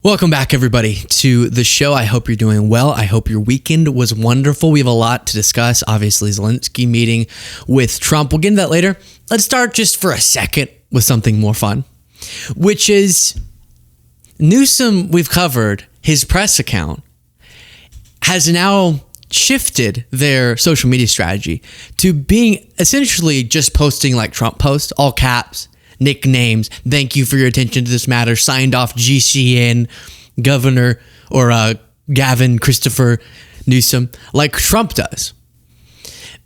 Welcome back, everybody, to the show. I hope you're doing well. I hope your weekend was wonderful. We have a lot to discuss. Obviously, Zelensky meeting with Trump. We'll get into that later. Let's start just for a second with something more fun, which is Newsom. We've covered his press account has now shifted their social media strategy to being essentially just posting like Trump posts, all caps, nicknames, thank you for your attention to this matter, signed off GCN, Governor, or Gavin Christopher Newsom, like Trump does.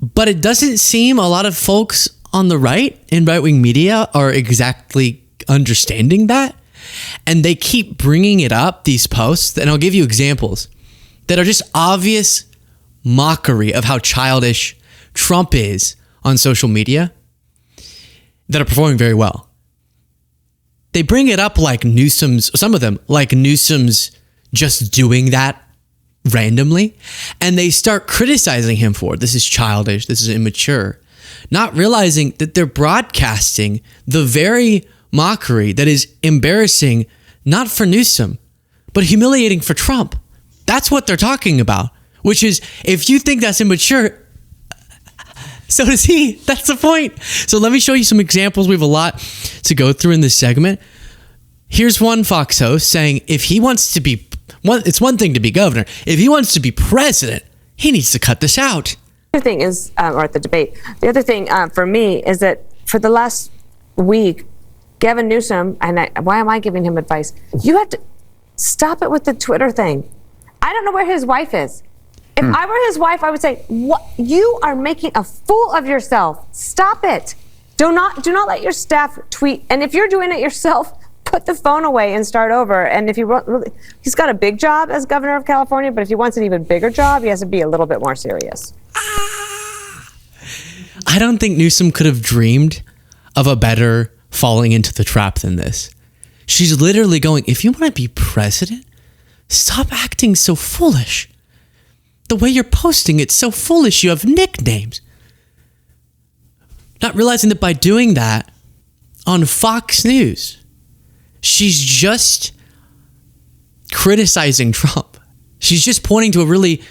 But it doesn't seem a lot of folks on the right in right-wing media are exactly understanding that. And they keep bringing it up, these posts, and I'll give you examples that are just obvious mockery of how childish Trump is on social media that are performing very well. They bring it up like Newsom's, some of them, like Newsom's just doing that randomly, and they start criticizing him for it. This is childish, this is immature, not realizing that they're broadcasting the very mockery that is embarrassing, not for Newsom, but humiliating for Trump. That's what they're talking about, which is, if you think that's immature, so does he. That's the point. So let me show you some examples. We have a lot to go through in this segment. Here's one Fox host saying if he wants to be, it's one thing to be governor. If he wants to be president, he needs to cut this out. The other thing is, or at the debate, the other thing for me is that for the last week, Gavin Newsom, and why am I giving him advice? You have to stop it with the Twitter thing. I don't know where his wife is. If I were his wife, I would say, "What? You are making a fool of yourself. Stop it. Do not let your staff tweet. And if you're doing it yourself, put the phone away and start over." And if he's got a big job as governor of California, but if he wants an even bigger job, he has to be a little bit more serious. I don't think Newsom could have dreamed of a better falling into the trap than this. She's literally going, if you want to be president, stop acting so foolish. The way you're posting, it's so foolish. You have nicknames. Not realizing that by doing that on Fox News, she's just criticizing Trump. She's just pointing to a really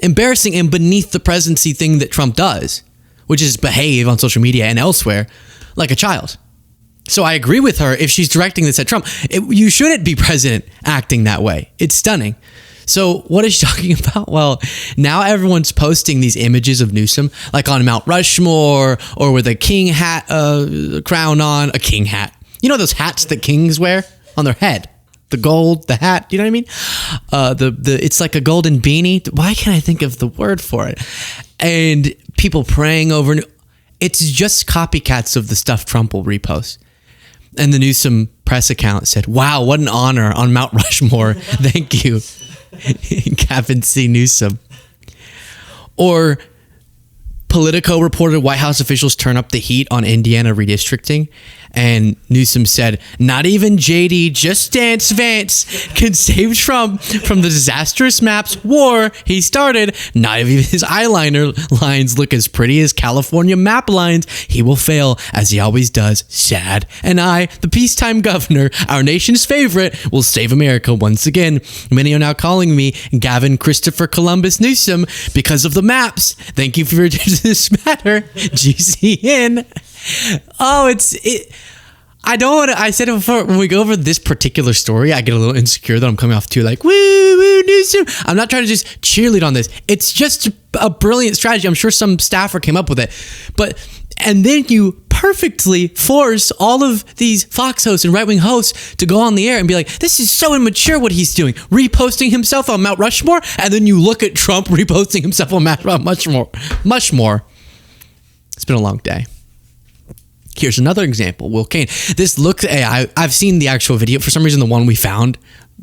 embarrassing and beneath the presidency thing that Trump does, which is behave on social media and elsewhere like a child. So I agree with her. If she's directing this at Trump, you shouldn't be president acting that way. It's stunning. So what is she talking about? Well, now everyone's posting these images of Newsom, like on Mount Rushmore or with a king hat crown on, a king hat. You know those hats that kings wear on their head? The gold, the hat, you know what I mean? It's like a golden beanie. Why can't I think of the word for it? And people praying over. It's just copycats of the stuff Trump will repost. And the Newsom press account said, "Wow, what an honor on Mount Rushmore. Thank you, Gavin C. Newsom." Or Politico reported White House officials turn up the heat on Indiana redistricting. And Newsom said, "Not even JD, just Dance Vance can save Trump from the disastrous maps war he started. Not even his eyeliner lines look as pretty as California map lines. He will fail, as he always does. Sad. And I, the peacetime governor, our nation's favorite, will save America once again. Many are now calling me Gavin Christopher Columbus Newsom because of the maps. Thank you for your attention to this matter. GCN." Oh, I don't want to, I said it before, when we go over this particular story, I get a little insecure that I'm coming off too like, woo, Newsom. I'm not trying to just cheerlead on this. It's just a brilliant strategy. I'm sure some staffer came up with it. And then you perfectly force all of these Fox hosts and right-wing hosts to go on the air and be like, this is so immature what he's doing, reposting himself on Mount Rushmore. And then you look at Trump reposting himself on Mount Rushmore. It's been a long day. Here's another example. Will Cain. This looks, I've seen the actual video. For some reason, the one we found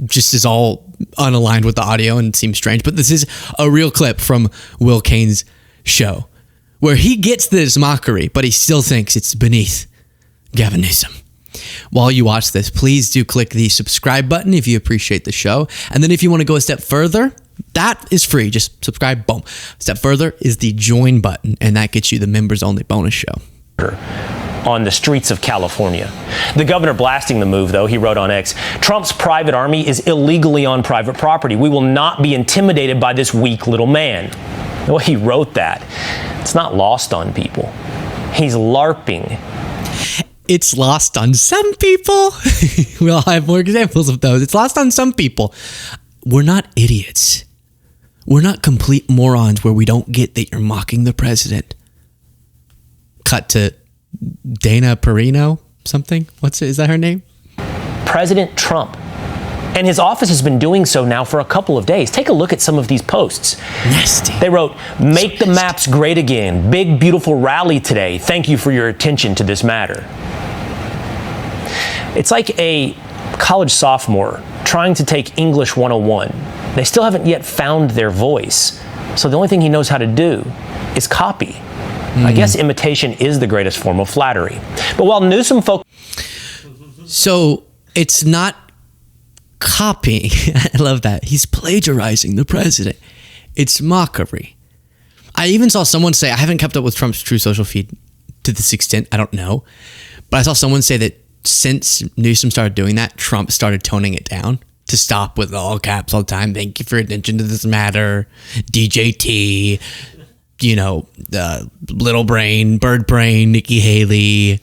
just is all unaligned with the audio and seems strange. But this is a real clip from Will Cain's show where he gets this mockery, but he still thinks it's beneath Gavin Newsom. While you watch this, please do click the subscribe button if you appreciate the show. And then if you want to go a step further, that is free. Just subscribe, boom. A step further is the join button, and that gets you the members only bonus show. on the streets of California. The governor blasting the move, though, he wrote on X, Trump's private army is illegally on private property. We will not be intimidated by this weak little man. Well, he wrote that. It's not lost on people. He's LARPing. It's lost on some people. We all have more examples of those. It's lost on some people. We're not idiots. We're not complete morons where we don't get that you're mocking the president. Cut to Dana Perino, something? Is that her name? President Trump. And his office has been doing so now for a couple of days. Take a look at some of these posts. Nasty. They wrote, "Make the maps great again. Big, beautiful rally today. Thank you for your attention to this matter." It's like a college sophomore trying to take English 101. They still haven't yet found their voice. So the only thing he knows how to do is copy. I guess imitation is the greatest form of flattery. But while Newsom So it's not copying. I love that. He's plagiarizing the president. It's mockery. I even saw someone say, I haven't kept up with Trump's True Social feed to this extent. I don't know. But I saw someone say that since Newsom started doing that, Trump started toning it down to stop with all caps all the time. Thank you for your attention to this matter. DJT, Little Brain, Bird Brain, Nikki Haley,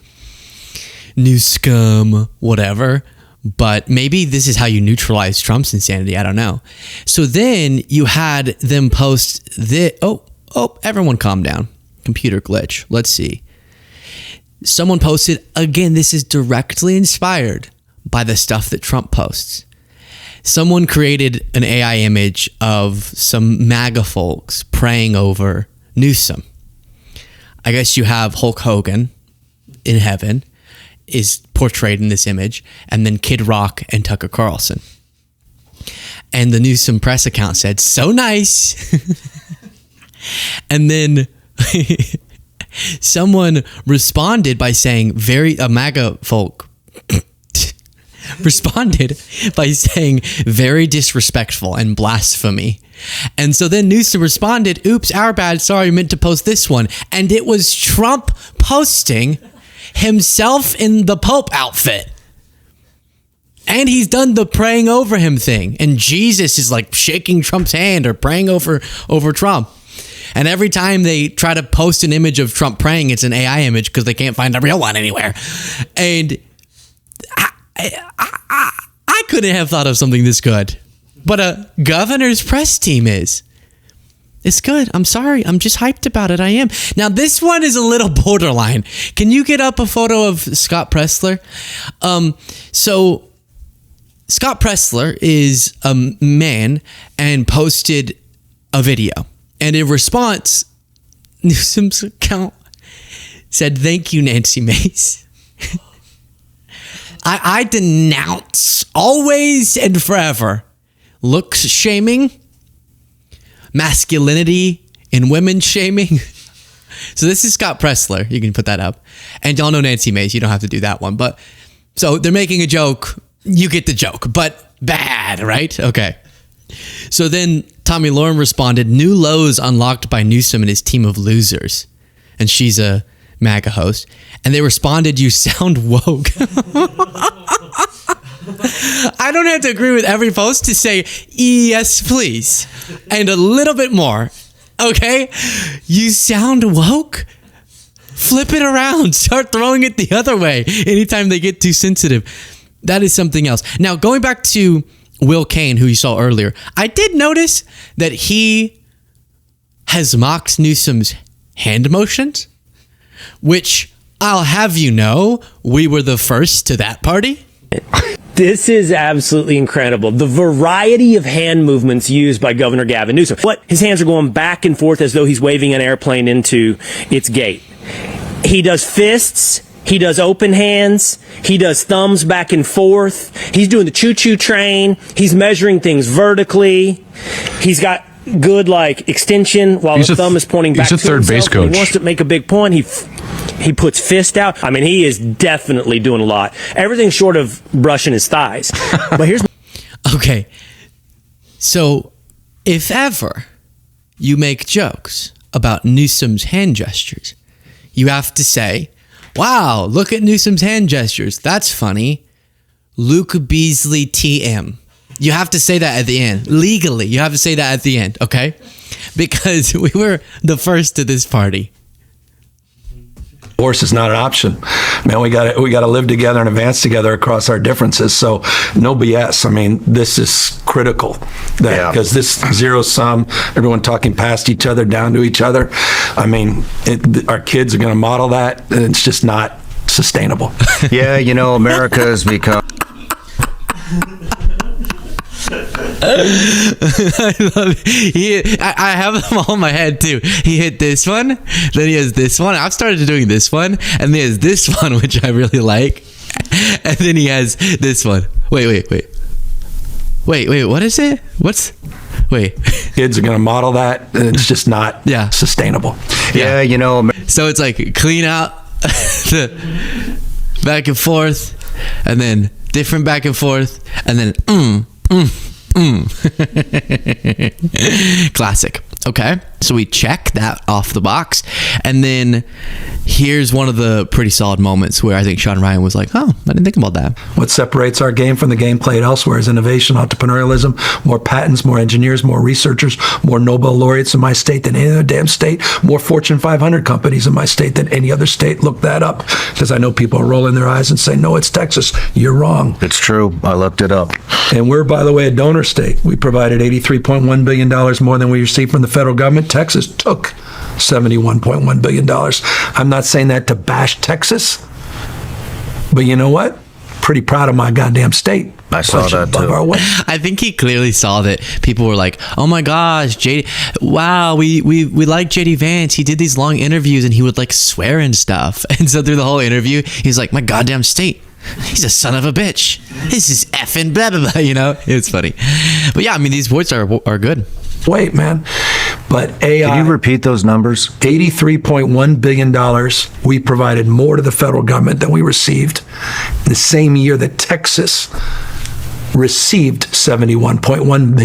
New Scum, whatever. But maybe this is how you neutralize Trump's insanity. I don't know. So then you had them post this. Oh, everyone calm down. Computer glitch. Let's see. Someone posted, again, this is directly inspired by the stuff that Trump posts. Someone created an AI image of some MAGA folks praying over Newsom. I guess you have Hulk Hogan in heaven is portrayed in this image, and then Kid Rock and Tucker Carlson. And the Newsom press account said, so nice. And then someone responded by saying, a MAGA folk responded by saying, very disrespectful and blasphemy. And so then Newsom responded, oops, our bad, sorry, meant to post this one. And it was Trump posting himself in the Pope outfit. And he's done the praying over him thing. And Jesus is like shaking Trump's hand or praying over Trump. And every time they try to post an image of Trump praying, it's an AI image because they can't find a real one anywhere. And I couldn't have thought of something this good. But a governor's press team is. It's good. I'm sorry. I'm just hyped about it. I am. Now, this one is a little borderline. Can you get up a photo of Scott Presler? So Scott Presler is a man and posted a video. And in response, Newsom's account said, thank you, Nancy Mace. I denounce always and forever looks shaming, masculinity in women shaming. So this is Scott Presler. You can put that up. And y'all know Nancy Mace. You don't have to do that one. But so they're making a joke. You get the joke, but bad, right? Okay. So then Tommy Lauren responded, new lows unlocked by Newsom and his team of losers. And she's a MAGA host. And they responded, you sound woke. I don't have to agree with every post to say, yes, please. And a little bit more. Okay? You sound woke? Flip it around. Start throwing it the other way anytime they get too sensitive. That is something else. Now, going back to Will Cain, who you saw earlier, I did notice that he has mocked Newsom's hand motions, which I'll have you know, we were the first to that party. This is absolutely incredible. The variety of hand movements used by Governor Gavin Newsom. His hands are going back and forth as though he's waving an airplane into its gate. He does fists. He does open hands. He does thumbs back and forth. He's doing the choo-choo train. He's measuring things vertically. He's got good extension while the thumb is pointing back to himself. He's a third base coach. He wants to make a big point. He puts fist out. I mean, he is definitely doing a lot. Everything short of brushing his thighs. But here's... Okay. So, if ever you make jokes about Newsom's hand gestures, you have to say, Wow, look at Newsom's hand gestures. That's funny. Luke Beasley TM. You have to say that at the end. Legally, you have to say that at the end, okay? Because we were the first to this party. Divorce is not an option. Man, we got to live together and advance together across our differences. So no BS. I mean, this is critical because this zero sum, everyone talking past each other, down to each other. I mean, our kids are going to model that, and it's just not sustainable. Yeah, you know, America has become. I love it. I have them all in my head too. He hit this one, then he has this one. I've started doing this one, and then he has this one, which I really like, and then he has this one. Wait. What is it? Wait. Kids are going to model that, and it's just not sustainable. Yeah, you know. So it's like clean out the back and forth, and then different back and forth, and then Classic. Okay, so we check that off the box, and then here's one of the pretty solid moments where I think Sean Ryan was like, oh, I didn't think about that. What separates our game from the game played elsewhere is innovation, entrepreneurialism, more patents, more engineers, more researchers, more Nobel laureates in my state than any other damn state, more Fortune 500 companies in my state than any other state. Look that up, because I know people are rolling their eyes and saying, no, it's Texas. You're wrong. It's true. I looked it up. And we're, by the way, a donor state. We provided $83.1 billion more than we received from the federal government. Texas took $71.1 billion. I'm not saying that to bash Texas, but you know what? Pretty proud of my goddamn state. I saw that too. I think he clearly saw that people were like, oh my gosh, JD, wow, we like JD Vance. He did these long interviews and he would like swear and stuff. And so through the whole interview, he's like, my goddamn state. He's a son of a bitch. This is effing blah, blah, blah, you know? It's funny. But yeah, I mean, these voices are good. Wait, man. But AI... Can you repeat those numbers? $83.1 billion. We provided more to the federal government than we received. The same year that Texas received $71.1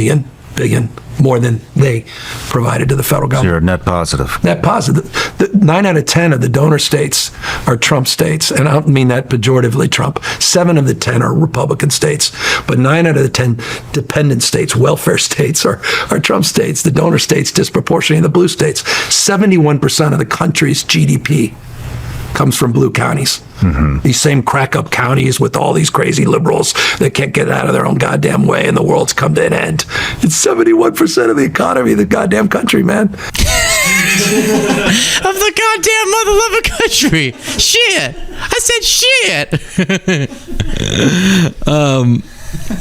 billion more than they provided to the federal government. So you're net positive. Net positive. 9 out of 10 of the donor states are Trump states, and I don't mean that pejoratively, Trump. 7 of the 10 are Republican states, but 9 out of the 10 dependent states, welfare states, are Trump states. The donor states disproportionately the blue states. 71% of the country's GDP comes from blue counties. Mm-hmm. These same crack-up counties with all these crazy liberals that can't get out of their own goddamn way and the world's come to an end. It's 71% of the economy of the goddamn country, man. Of the goddamn mother-loving country. Shit. I said shit.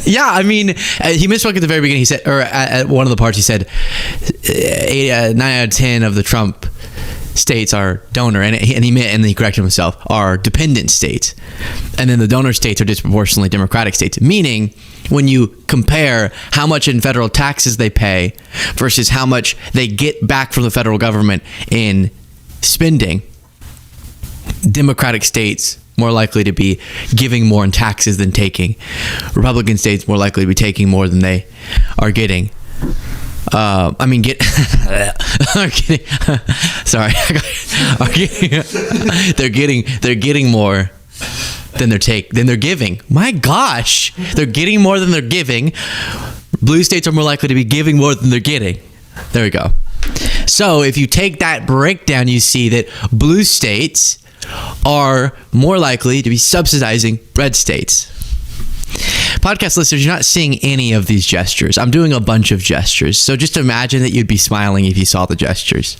Yeah, I mean, he misspoke at the very beginning. He said, or at one of the parts, he said 9 out of 10 of the Trump states are donor, and he meant, and then he corrected himself, are dependent states, and then the donor states are disproportionately Democratic states. Meaning, when you compare how much in federal taxes they pay versus how much they get back from the federal government in spending, Democratic states more likely to be giving more in taxes than taking. Republican states more likely to be taking more than they are getting. They're getting more than they're giving. My gosh, they're getting more than they're giving. Blue states are more likely to be giving more than they're getting. There we go. So if you take that breakdown, you see that blue states are more likely to be subsidizing red states. Podcast listeners, you're not seeing any of these gestures. I'm doing a bunch of gestures. So just imagine that you'd be smiling if you saw the gestures.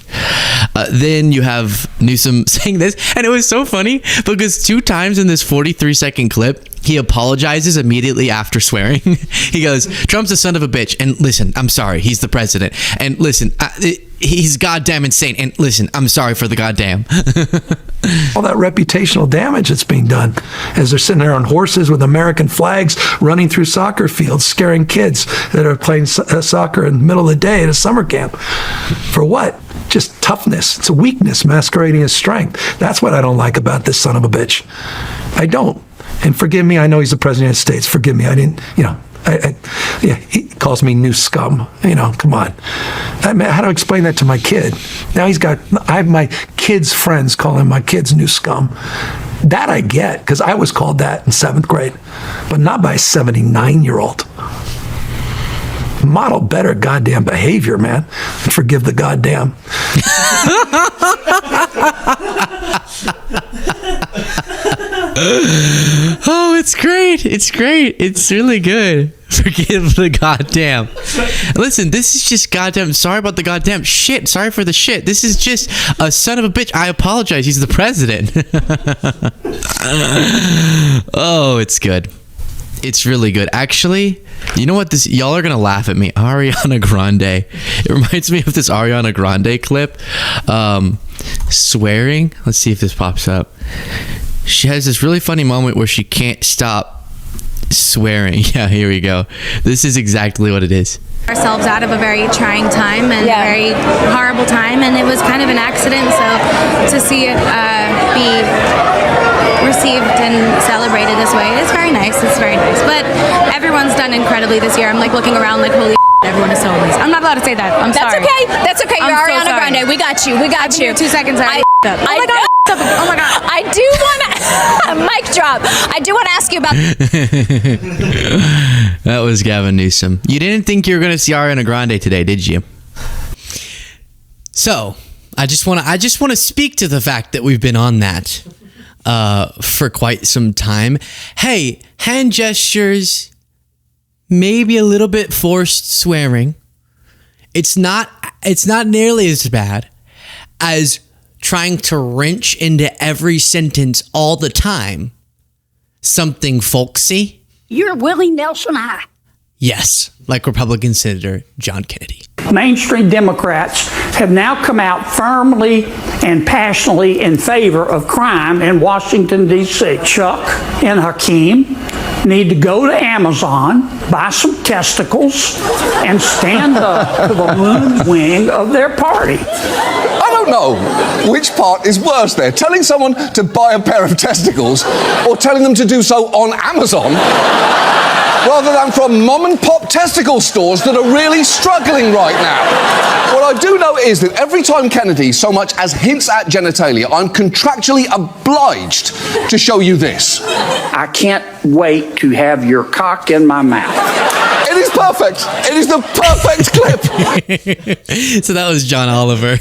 Then you have Newsom saying this. And it was so funny because 2 times in this 43-second clip, he apologizes immediately after swearing. He goes, Trump's a son of a bitch. And listen, I'm sorry. He's the president. And listen, he's goddamn insane. And listen, I'm sorry for the goddamn. All that reputational damage that's being done as they're sitting there on horses with American flags running through soccer fields, scaring kids that are playing soccer in the middle of the day at a summer camp. For what? Just toughness. It's a weakness masquerading as strength. That's what I don't like about this son of a bitch. I don't. And forgive me, I know he's the president of the United States. Forgive me, I didn't, calls me new scum. Come on. How do I explain that to my kid? Now I have my kids' friends calling my kids new scum. That I get, because I was called that in 7th grade, but not by a 79-year-old. Model better goddamn behavior, man. Forgive the goddamn. Oh, it's great. It's great. It's really good. Forgive the goddamn. Listen, this is just goddamn. Sorry about the goddamn shit. Sorry for the shit. This is just a son of a bitch. I apologize. He's the president. Oh, it's good. It's really good. Actually, you know what? Y'all are gonna laugh at me. Ariana Grande. It reminds me of this Ariana Grande clip. Swearing. Let's see if this pops up. She has this really funny moment where she can't stop swearing. Yeah, here we go. This is exactly what it is. Ourselves out of a very trying time and a very horrible time, and it was kind of an accident. So to see it be received and celebrated this way is very nice. It's very nice. But everyone's done incredibly this year. I'm like looking around like, holy everyone is so amazing. I'm not allowed to say that. I'm sorry. That's okay. You're I'm so Ariana sorry. Grande. We got you. 2 seconds. Oh my god. Oh my god. I do want to mic drop. I do want to ask you about. That was Gavin Newsom. You didn't think you were going to see Ariana Grande today, did you? So I just want to speak to the fact that we've been on that for quite some time. Hey, hand gestures, maybe a little bit forced swearing. It's not nearly as bad as trying to wrench into every sentence all the time something folksy. You're Willie Nelson high. Yes, like Republican Senator John Kennedy. Mainstream Democrats have now come out firmly and passionately in favor of crime in Washington, D.C. Chuck and Hakeem need to go to Amazon, buy some testicles, and stand up to the loon wing of their party. I don't know which part is worse there, telling someone to buy a pair of testicles or telling them to do so on Amazon rather than from mom and pop testicle stores that are really struggling right now. What I do know is that every time Kennedy so much as hints at genitalia, I'm contractually obliged to show you this. I can't wait to have your cock in my mouth. It is perfect. It is the perfect clip. So that was John Oliver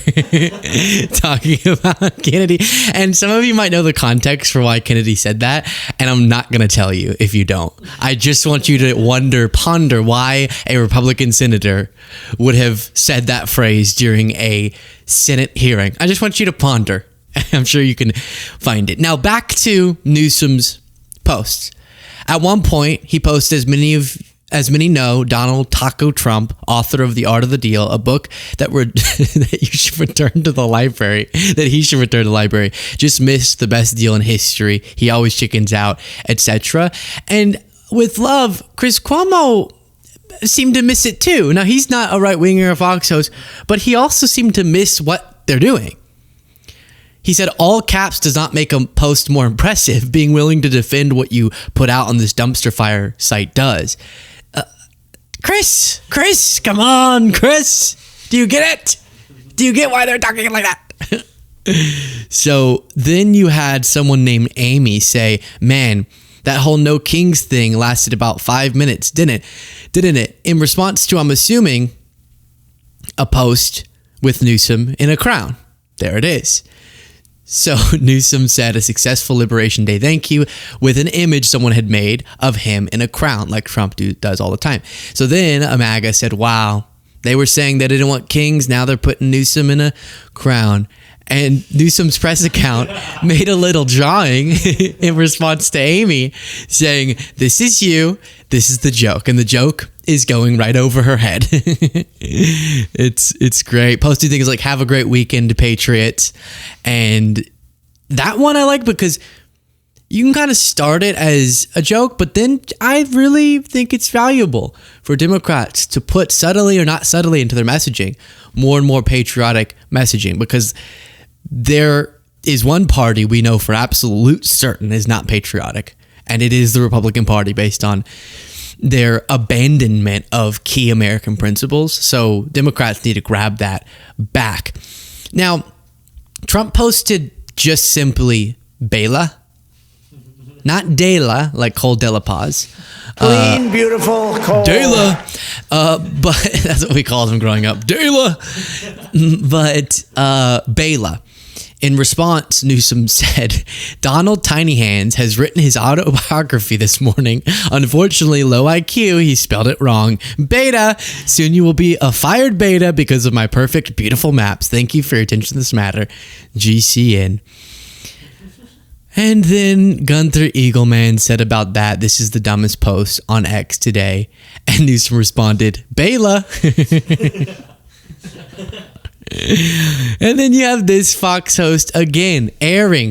talking about Kennedy. And some of you might know the context for why Kennedy said that. And I'm not going to tell you if you don't. I just want you to ponder why a Republican senator would have said that phrase during a Senate hearing. I just want you to ponder. I'm sure you can find it. Now back to Newsom's posts. At one point, he posted, as many know, Donald Taco Trump, author of The Art of the Deal, a book that you should return to the library, that he should return to the library, just missed the best deal in history. He always chickens out, etc. And with love, Chris Cuomo seemed to miss it too. Now, he's not a right-winger or Fox host, but he also seemed to miss what they're doing. He said, all caps does not make a post more impressive. Being willing to defend what you put out on this dumpster fire site does. Chris, come on, Chris. Do you get it? Do you get why they're talking like that? So then you had someone named Amy say, man, that whole no kings thing lasted about 5 minutes, didn't it? In response to, I'm assuming, a post with Newsom in a crown. There it is. So Newsom said a successful Liberation Day thank you with an image someone had made of him in a crown like Trump does all the time. So then MAGA said, wow, they were saying they didn't want kings. Now they're putting Newsom in a crown. And Newsom's press account made a little drawing in response to Amy saying, this is you, this is the joke. And the joke is going right over her head. It's great. Posting things like, have a great weekend, Patriots. And that one I like because you can kind of start it as a joke, but then I really think it's valuable for Democrats to put subtly or not subtly into their messaging more and more patriotic messaging, because there is one party we know for absolute certain is not patriotic, and it is the Republican Party, based on their abandonment of key American principles. So Democrats need to grab that back. Now, Trump posted just simply Bela, not Dela, like Cole De La Paz. Clean, beautiful, cold. Dela. But that's what we called him growing up. Dela. But Bela. In response, Newsom said, Donald Tiny Hands has written his autobiography this morning. Unfortunately, low IQ, he spelled it wrong. Beta. Soon you will be a fired beta because of my perfect, beautiful maps. Thank you for your attention to this matter. GCN. And then Gunther Eagleman said about that, this is the dumbest post on X today. And Newsom responded, Bela. And then you have this Fox host again,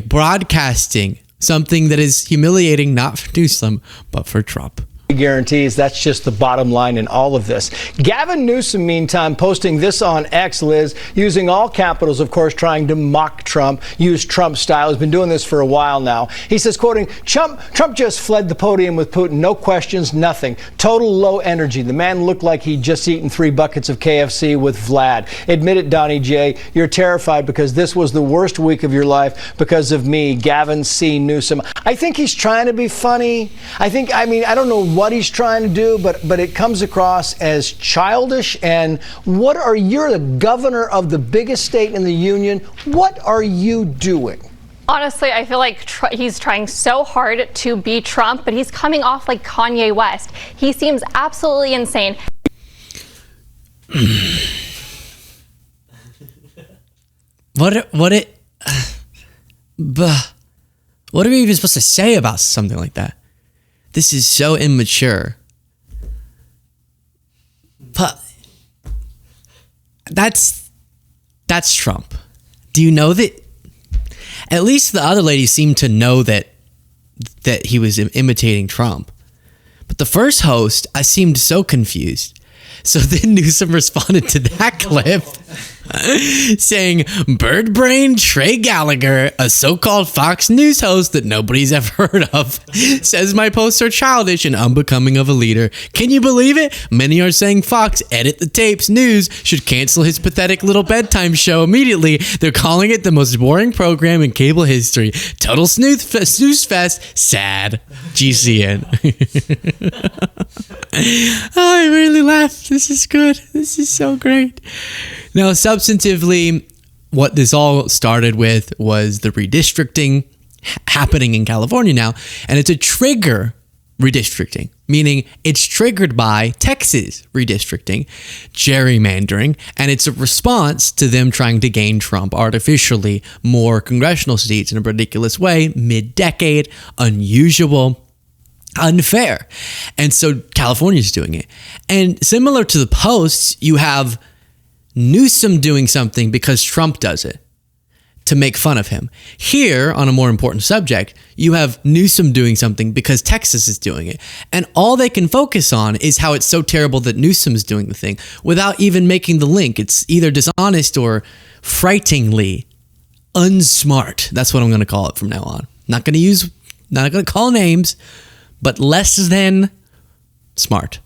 broadcasting something that is humiliating not for Newsom, but for Trump. Guarantees. That's just the bottom line in all of this. Gavin Newsom, meantime, posting this on X, Liz, using all capitals, of course, trying to mock Trump, use Trump style. He's been doing this for a while now. He says, quoting, Trump just fled the podium with Putin. No questions, nothing. Total low energy. The man looked like he'd just eaten 3 buckets of KFC with Vlad. Admit it, Donnie J. You're terrified because this was the worst week of your life because of me, Gavin C. Newsom. I think he's trying to be funny. I don't know what he's trying to do, but it comes across as childish. And you're the governor of the biggest state in the union. What are you doing? Honestly, I feel like he's trying so hard to be Trump, but he's coming off like Kanye West. He seems absolutely insane. What are we even supposed to say about something like that? This is so immature. But that's Trump. Do you know that? At least the other lady seemed to know that he was imitating Trump. But the first host, I seemed so confused. So then Newsom responded to that clip saying, Bird Brain Trey Gallagher, a so-called Fox News host that nobody's ever heard of, says my posts are childish and unbecoming of a leader. Can you believe it? Many are saying Fox, edit the tapes, news, should cancel his pathetic little bedtime show immediately. They're calling it the most boring program in cable history. Total snooze fest. Sad. GCN. Oh, I really laughed. This is good. This is so great. Now, substantively, what this all started with was the redistricting happening in California now, and it's a trigger redistricting, meaning it's triggered by Texas redistricting, gerrymandering, and it's a response to them trying to gain Trump artificially more congressional seats in a ridiculous way, mid-decade, unusual, unfair. And so California's doing it. And similar to the posts, you have Newsom doing something because Trump does it to make fun of him. Here, on a more important subject, you have Newsom doing something because Texas is doing it. And all they can focus on is how it's so terrible that Newsom's doing the thing without even making the link. It's either dishonest or frighteningly unsmart. That's what I'm going to call it from now on. Not going to call names, but less than smart.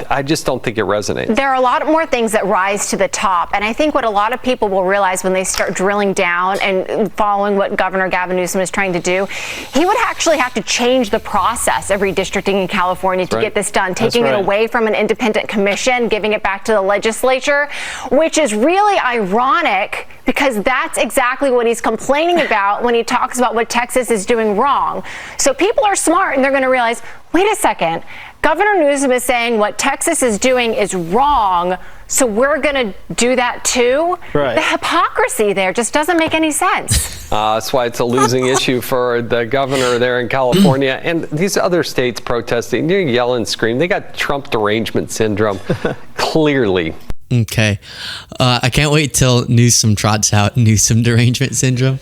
I just don't think it resonates. There are a lot more things that rise to the top. And I think what a lot of people will realize when they start drilling down and following what Governor Gavin Newsom is trying to do, he would actually have to change the process of redistricting in California to get this done, taking it away from an independent commission, giving it back to the legislature, which is really ironic because that's exactly what he's complaining about when he talks about what Texas is doing wrong. So people are smart and they're going to realize, wait a second, Governor Newsom is saying what Texas is doing is wrong, so we're going to do that too? Right. The hypocrisy there just doesn't make any sense. That's why it's a losing issue for the governor there in California. And these other states protesting, they yell and scream. They got Trump derangement syndrome, clearly. Okay. I can't wait till Newsom trots out Newsom derangement syndrome.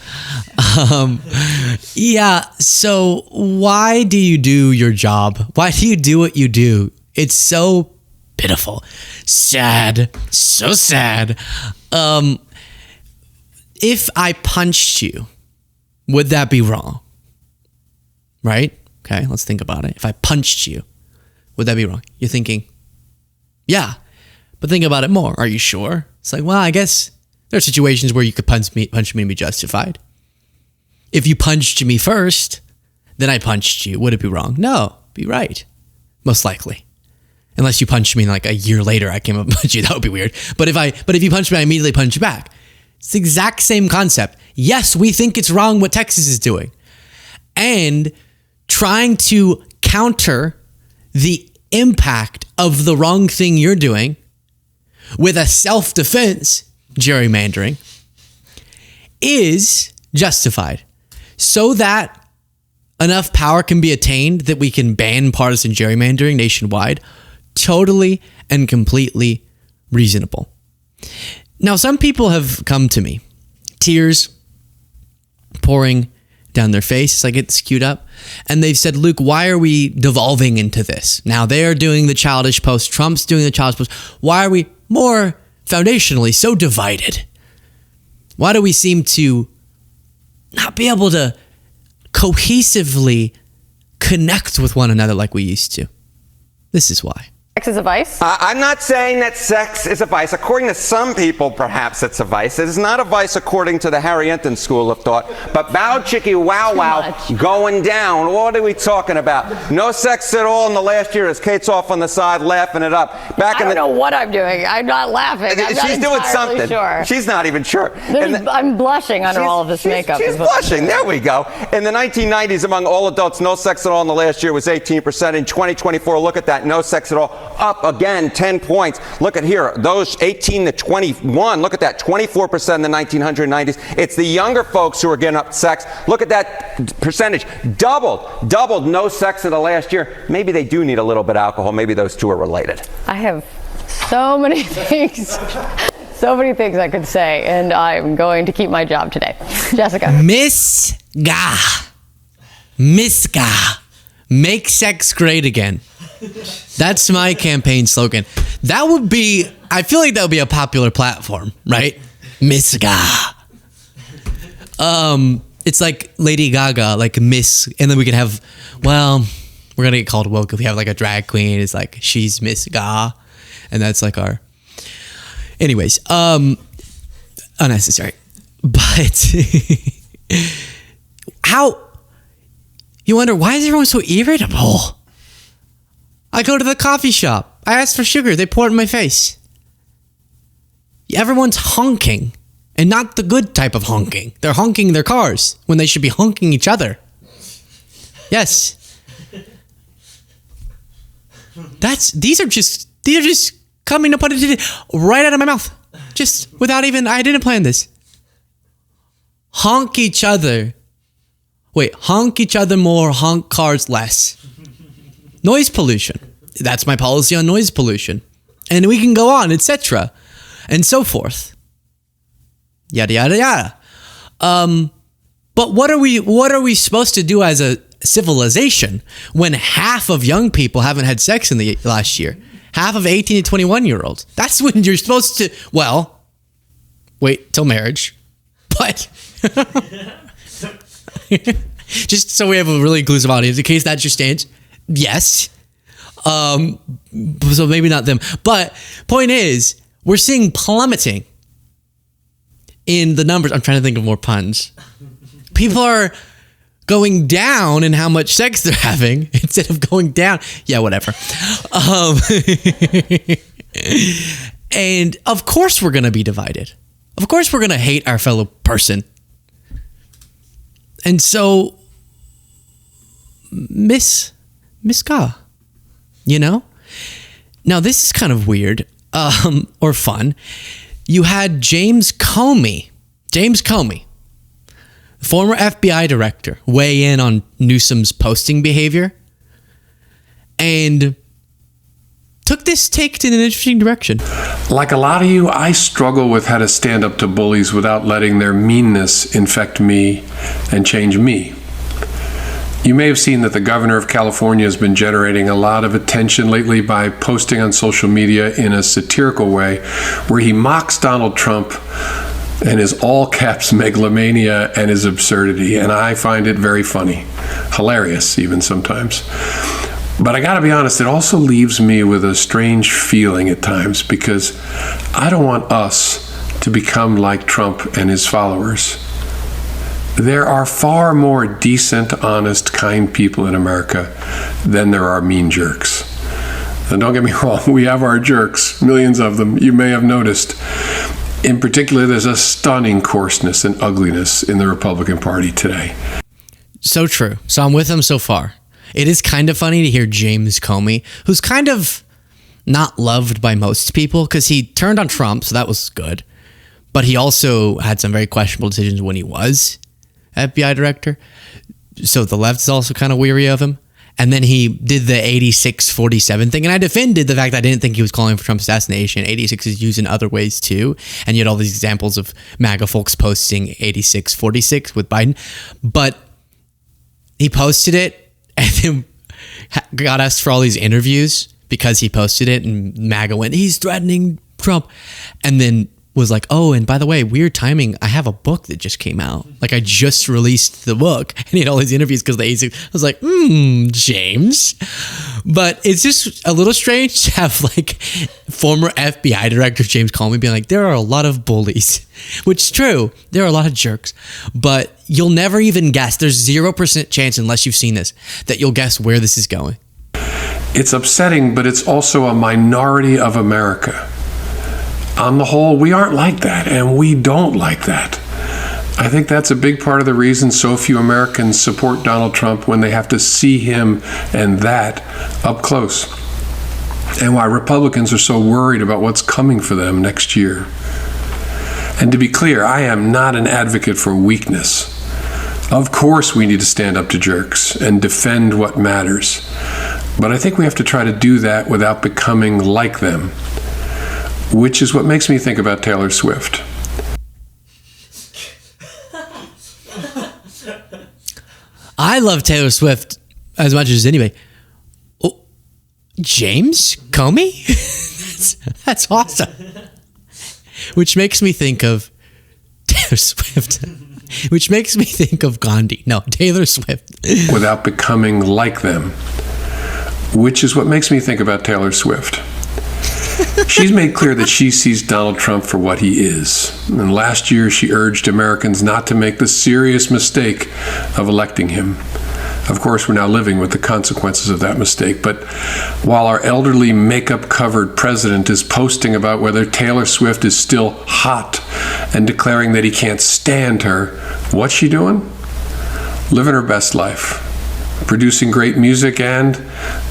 Yeah, so why do you do your job? Why do you do what you do? It's so pitiful. Sad. So sad. If I punched you, would that be wrong? Right? Okay, let's think about it. If I punched you, Would that be wrong? You're thinking, yeah, but think about it more. Are you sure? It's like, well, I guess there are situations where you could punch me and be justified. If you punched me first, then I punched you. Would it be wrong? No, be right. Most likely. Unless you punched me like a year later, I came up and punched you. That would be weird. But if you punch me, I immediately punch you back. It's the exact same concept. Yes, we think it's wrong what Texas is doing. And trying to counter the impact of the wrong thing you're doing with a self-defense, gerrymandering, is justified so that enough power can be attained that we can ban partisan gerrymandering nationwide. Totally and completely reasonable. Now, some people have come to me, tears pouring down their face as I get queued up, and they've said, Luke, why are we devolving into this? Now they're doing the childish post, Trump's doing the childish post. Why are we more foundationally so divided? Why do we seem to not be able to cohesively connect with one another like we used to? This is why. Sex is a vice? I'm not saying that sex is a vice. According to some people, perhaps it's a vice. It is not a vice according to the Harry Enton school of thought. But bow chickie wow wow going down. What are we talking about? No sex at all in the last year as Kate's off on the side laughing it up. I don't know what I'm doing. I'm not laughing. She's doing something. Sure. She's not even sure. I'm blushing under all of this makeup. She's blushing. There we go. In the 1990s, among all adults, no sex at all in the last year was 18%. In 2024, look at that. No sex at all. Up again 10 points. Look at here, those 18 to 21, look at that, 24% in the 1990s. It's the younger folks who are getting up sex. Look at that percentage. Doubled no sex in the last year. Maybe they do need a little bit of alcohol. Maybe those two are related. I have so many things I could say, and I'm going to keep my job today. Jessica. Miss Ga, make sex great again. That's my campaign slogan. That would be, I feel like that would be a popular platform, right? Miss Ga. It's like Lady Gaga, like Miss, and then we could have, well, we're gonna get called woke if we have like a drag queen. It's like, she's Miss Ga, and that's like our, anyways, unnecessary. But how, you wonder, why is everyone so irritable? I go to the coffee shop. I ask for sugar. They pour it in my face. Everyone's honking, and not the good type of honking. They're honking their cars when they should be honking each other. Yes. These are just coming to put it right out of my mouth. Just without even, I didn't plan this. Honk each other. Wait, honk each other more, honk cars less. Noise pollution. That's my policy on noise pollution. And we can go on, etc. and so forth. Yada, yada, yada. But what are we supposed to do as a civilization when half of young people haven't had sex in the last year? Half of 18 to 21-year-olds. That's when you're supposed to, well, wait till marriage. But just so we have a really inclusive audience, in case that's your stance. Yes. So maybe not them. But point is, we're seeing plummeting in the numbers. I'm trying to think of more puns. People are going down in how much sex they're having instead of going down. Yeah, whatever. And of course we're going to be divided. Of course we're going to hate our fellow person. And so, Miss Ga, you know? Now, this is kind of weird, or fun. You had James Comey, former FBI director, weigh in on Newsom's posting behavior and took this take in an interesting direction. Like a lot of you, I struggle with how to stand up to bullies without letting their meanness infect me and change me. You may have seen that the governor of California has been generating a lot of attention lately by posting on social media in a satirical way where he mocks Donald Trump and his all-caps megalomania and his absurdity, and I find it very funny, hilarious even sometimes. But I gotta be honest, it also leaves me with a strange feeling at times, because I don't want us to become like Trump and his followers. There are far more decent, honest, kind people in America than there are mean jerks. And don't get me wrong, we have our jerks, millions of them, you may have noticed. In particular, there's a stunning coarseness and ugliness in the Republican Party today. So true. So I'm with him so far. It is kind of funny to hear James Comey, who's kind of not loved by most people because he turned on Trump, so that was good. But he also had some very questionable decisions when he was FBI director. So the left is also kind of weary of him. And then he did the 86-47 thing. And I defended the fact that I didn't think he was calling for Trump's assassination. 86 is used in other ways too. And you had all these examples of MAGA folks posting 86-46 with Biden. But he posted it and then got asked for all these interviews because he posted it. And MAGA went, he's threatening Trump. And then was like, oh, and by the way, weird timing, I have a book that just came out. Like, I just released the book. And he had all these interviews because the 86. I was like, James. But it's just a little strange to have like former FBI director James Comey being like, there are a lot of bullies, which is true. There are a lot of jerks, but you'll never even guess. There's 0% chance, unless you've seen this, that you'll guess where this is going. It's upsetting, but it's also a minority of America. On the whole, we aren't like that, and we don't like that. I think that's a big part of the reason so few Americans support Donald Trump when they have to see him and that up close, and why Republicans are so worried about what's coming for them next year. And to be clear, I am not an advocate for weakness. Of course, we need to stand up to jerks and defend what matters, but I think we have to try to do that without becoming like them. Which is what makes me think about Taylor Swift. I love Taylor Swift as much as anybody. Oh, James Comey? that's awesome. Which makes me think of Taylor Swift. Which makes me think of Gandhi. No, Taylor Swift. Without becoming like them. Which is what makes me think about Taylor Swift. She's made clear that she sees Donald Trump for what he is. And last year, she urged Americans not to make the serious mistake of electing him. Of course, we're now living with the consequences of that mistake. But while our elderly, makeup-covered president is posting about whether Taylor Swift is still hot and declaring that he can't stand her, what's she doing? Living her best life. Producing great music and,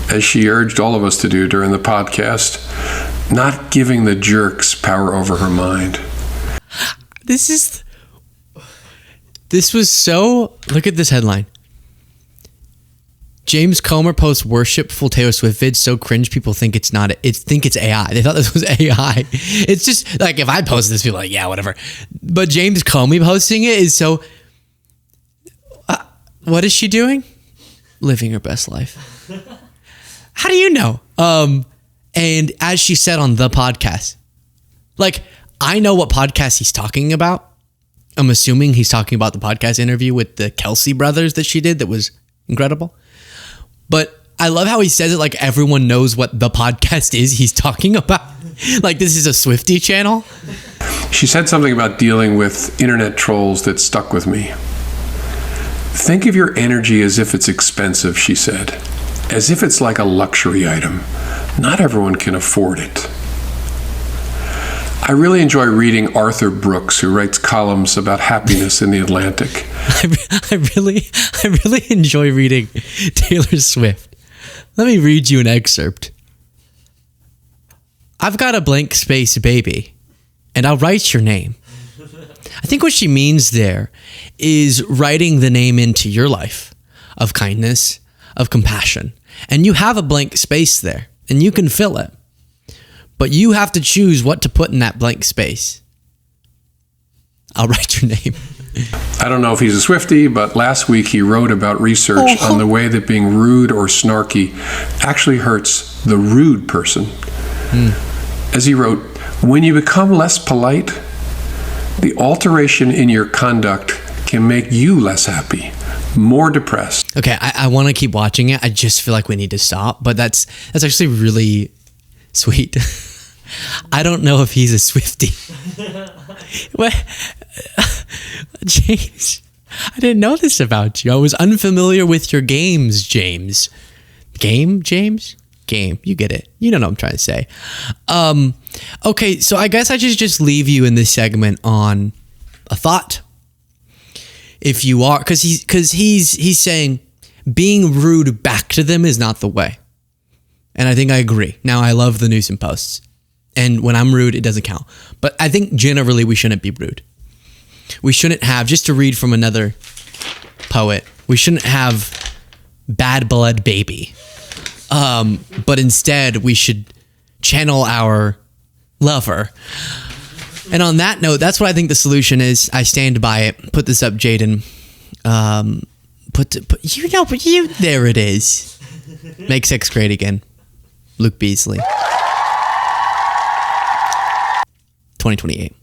as she urged all of us to do during the podcast, not giving the jerks power over her mind. This was so, look at this headline. James Comer posts worshipful Taylor Swift vids so cringe people think it's not, think it's AI. They thought this was AI. It's just like, if I post this, people are like, yeah, whatever. But James Comey posting it is so, what is she doing? Living her best life. How do you know? And as she said on the podcast, like, I know what podcast he's talking about. I'm assuming he's talking about the podcast interview with the Kelsey brothers that she did that was incredible. But I love how he says it like everyone knows what the podcast is he's talking about. Like, this is a Swiftie channel. She said something about dealing with internet trolls that stuck with me. Think of your energy as if it's expensive, she said. As if it's like a luxury item. Not everyone can afford it. I really enjoy reading Arthur Brooks, who writes columns about happiness in The Atlantic. I really enjoy reading Taylor Swift. Let me read you an excerpt. I've got a blank space, baby, and I'll write your name. I think what she means there is writing the name into your life of kindness, of compassion. And you have a blank space there, and you can fill it. But you have to choose what to put in that blank space. I'll write your name. I don't know if he's a Swiftie, but last week he wrote about research on the way that being rude or snarky actually hurts the rude person. As he wrote, when you become less polite, the alteration in your conduct can make you less happy, more depressed. Okay, I want to keep watching it. I just feel like we need to stop. But that's actually really sweet. I don't know if he's a Swiftie. What? James, I didn't know this about you. I was unfamiliar with your games, James. James? Game. You get it. You know what I'm trying to say. Okay, so I guess I should just leave you in this segment on a thought. If you are, because he's saying being rude back to them is not the way. And I think I agree. Now, I love the Newsom posts. And when I'm rude, it doesn't count. But I think generally we shouldn't be rude. We shouldn't have, just to read from another poet, we shouldn't have bad blood baby. But instead, we should channel our lover. And on that note, that's what I think the solution is. I stand by it. Put this up, Jaden. There it is. Make sex great again. Luke Beasley. 2028.